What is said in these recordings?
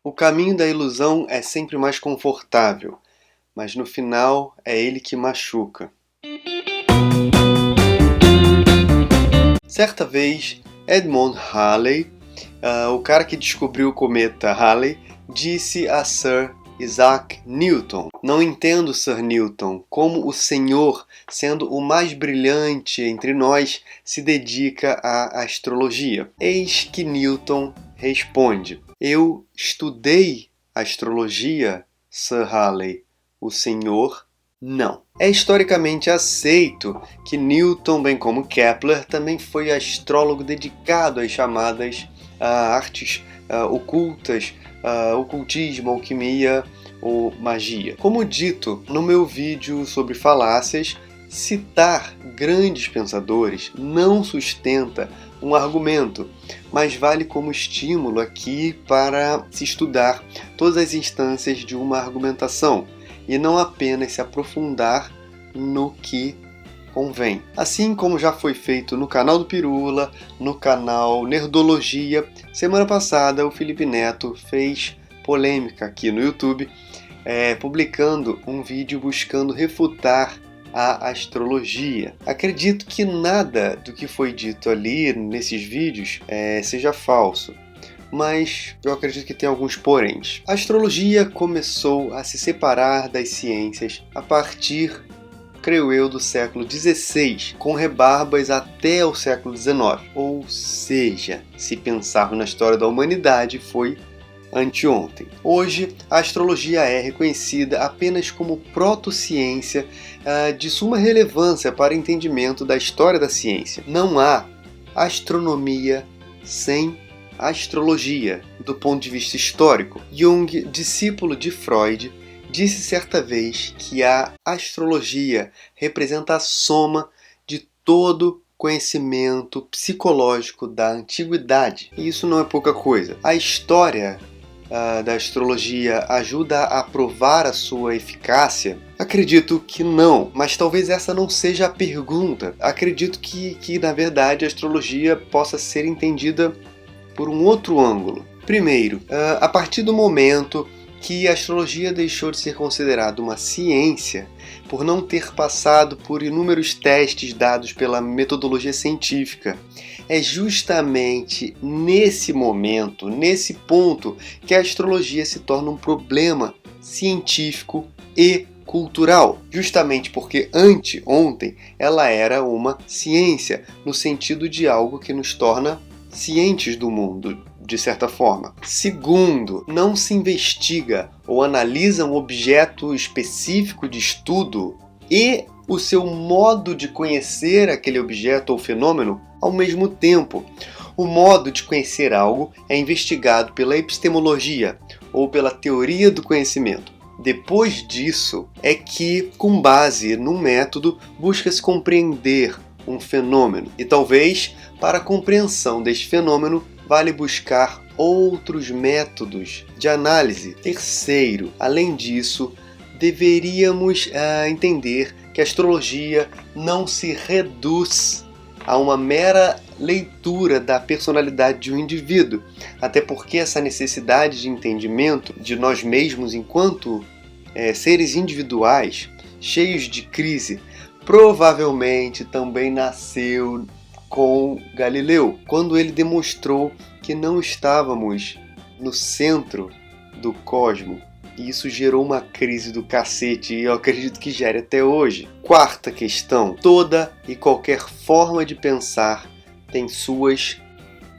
O caminho da ilusão é sempre mais confortável, mas no final é ele que machuca. Certa vez, Edmond Halley, o cara que descobriu o cometa Halley, disse a Sir Isaac Newton: "Não entendo, Sir Newton, como o senhor, sendo o mais brilhante entre nós, se dedica à astrologia." Eis que Newton responde: "Eu estudei astrologia, Sir Halley. O senhor não." É historicamente aceito que Newton, bem como Kepler, também foi astrólogo dedicado às chamadas artes ocultas, ocultismo, alquimia ou magia. Como dito no meu vídeo sobre falácias, citar grandes pensadores não sustenta um argumento, mas vale como estímulo aqui para se estudar todas as instâncias de uma argumentação e não apenas se aprofundar no que convém. Assim como já foi feito no canal do Pirula, no canal Nerdologia, semana passada o Felipe Neto fez polêmica aqui no YouTube, publicando um vídeo buscando refutar a astrologia. Acredito que nada do que foi dito ali nesses vídeos seja falso, mas eu acredito que tem alguns poréns. A astrologia começou a se separar das ciências a partir, creio eu, do século XVI, com rebarbas até o século XIX. Ou seja, se pensarmos na história da humanidade, foi anteontem. Hoje, a astrologia é reconhecida apenas como protociência de suma relevância para o entendimento da história da ciência. Não há astronomia sem astrologia, do ponto de vista histórico. Jung, discípulo de Freud, disse certa vez que a astrologia representa a soma de todo conhecimento psicológico da antiguidade. E isso não é pouca coisa. A história da astrologia ajuda a provar a sua eficácia? Acredito que não, mas talvez essa não seja a pergunta. Acredito que na verdade a astrologia possa ser entendida por um outro ângulo. Primeiro, a partir do momento que a astrologia deixou de ser considerada uma ciência por não ter passado por inúmeros testes dados pela metodologia científica, é justamente nesse momento, nesse ponto, que a astrologia se torna um problema científico e cultural, justamente porque anteontem ela era uma ciência, no sentido de algo que nos torna cientes do mundo, de certa forma. Segundo, não se investiga ou analisa um objeto específico de estudo e o seu modo de conhecer aquele objeto ou fenômeno ao mesmo tempo. O modo de conhecer algo é investigado pela epistemologia ou pela teoria do conhecimento. Depois disso é que, com base num método, busca-se compreender um fenômeno. E talvez, para a compreensão deste fenômeno, vale buscar outros métodos de análise. Terceiro, além disso, deveríamos entender que a astrologia não se reduz a uma mera leitura da personalidade de um indivíduo, até porque essa necessidade de entendimento de nós mesmos enquanto seres individuais, cheios de crise, provavelmente também nasceu com Galileu, quando ele demonstrou que não estávamos no centro do cosmos. E isso gerou uma crise do cacete e eu acredito que gere até hoje. Quarta questão: toda e qualquer forma de pensar tem suas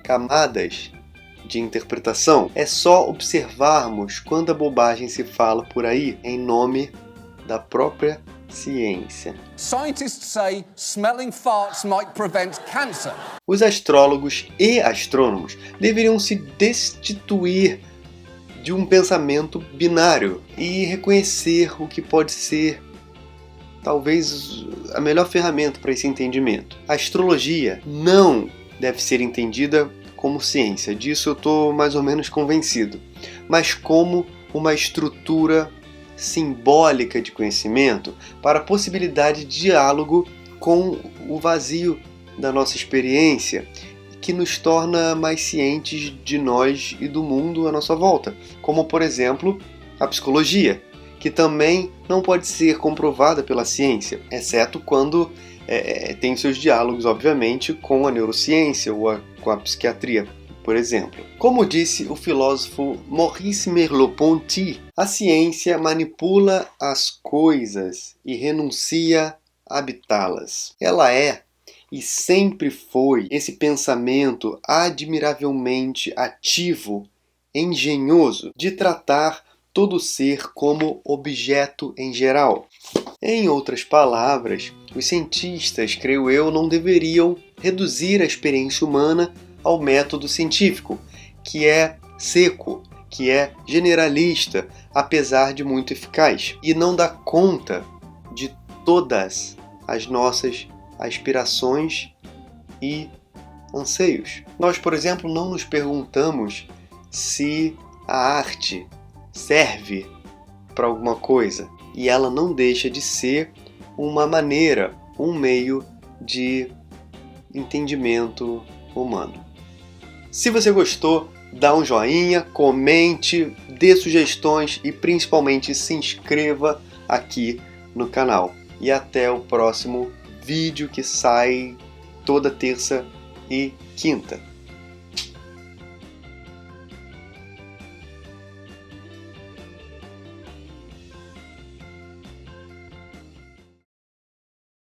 camadas de interpretação. É só observarmos quanta bobagem se fala por aí em nome da própria ciência. Scientists say smelling farts might prevent cancer. Os astrólogos e astrônomos deveriam se destituir de um pensamento binário e reconhecer o que pode ser talvez a melhor ferramenta para esse entendimento. A astrologia não deve ser entendida como ciência, disso eu estou mais ou menos convencido, mas como uma estrutura simbólica de conhecimento para a possibilidade de diálogo com o vazio da nossa experiência, que nos torna mais cientes de nós e do mundo à nossa volta, como, por exemplo, a psicologia, que também não pode ser comprovada pela ciência, exceto quando tem seus diálogos, obviamente, com a neurociência ou com a psiquiatria, por exemplo. Como disse o filósofo Maurice Merleau-Ponty, a ciência manipula as coisas e renuncia a habitá-las. Ela é e sempre foi esse pensamento admiravelmente ativo, engenhoso, de tratar todo ser como objeto em geral. Em outras palavras, os cientistas, creio eu, não deveriam reduzir a experiência humana ao método científico, que é seco, que é generalista, apesar de muito eficaz, e não dá conta de todas as nossas aspirações e anseios. Nós, por exemplo, não nos perguntamos se a arte serve para alguma coisa, e ela não deixa de ser uma maneira, um meio de entendimento humano. Se você gostou, dá um joinha, comente, dê sugestões e principalmente se inscreva aqui no canal. E até o próximo vídeo que sai toda terça e quinta.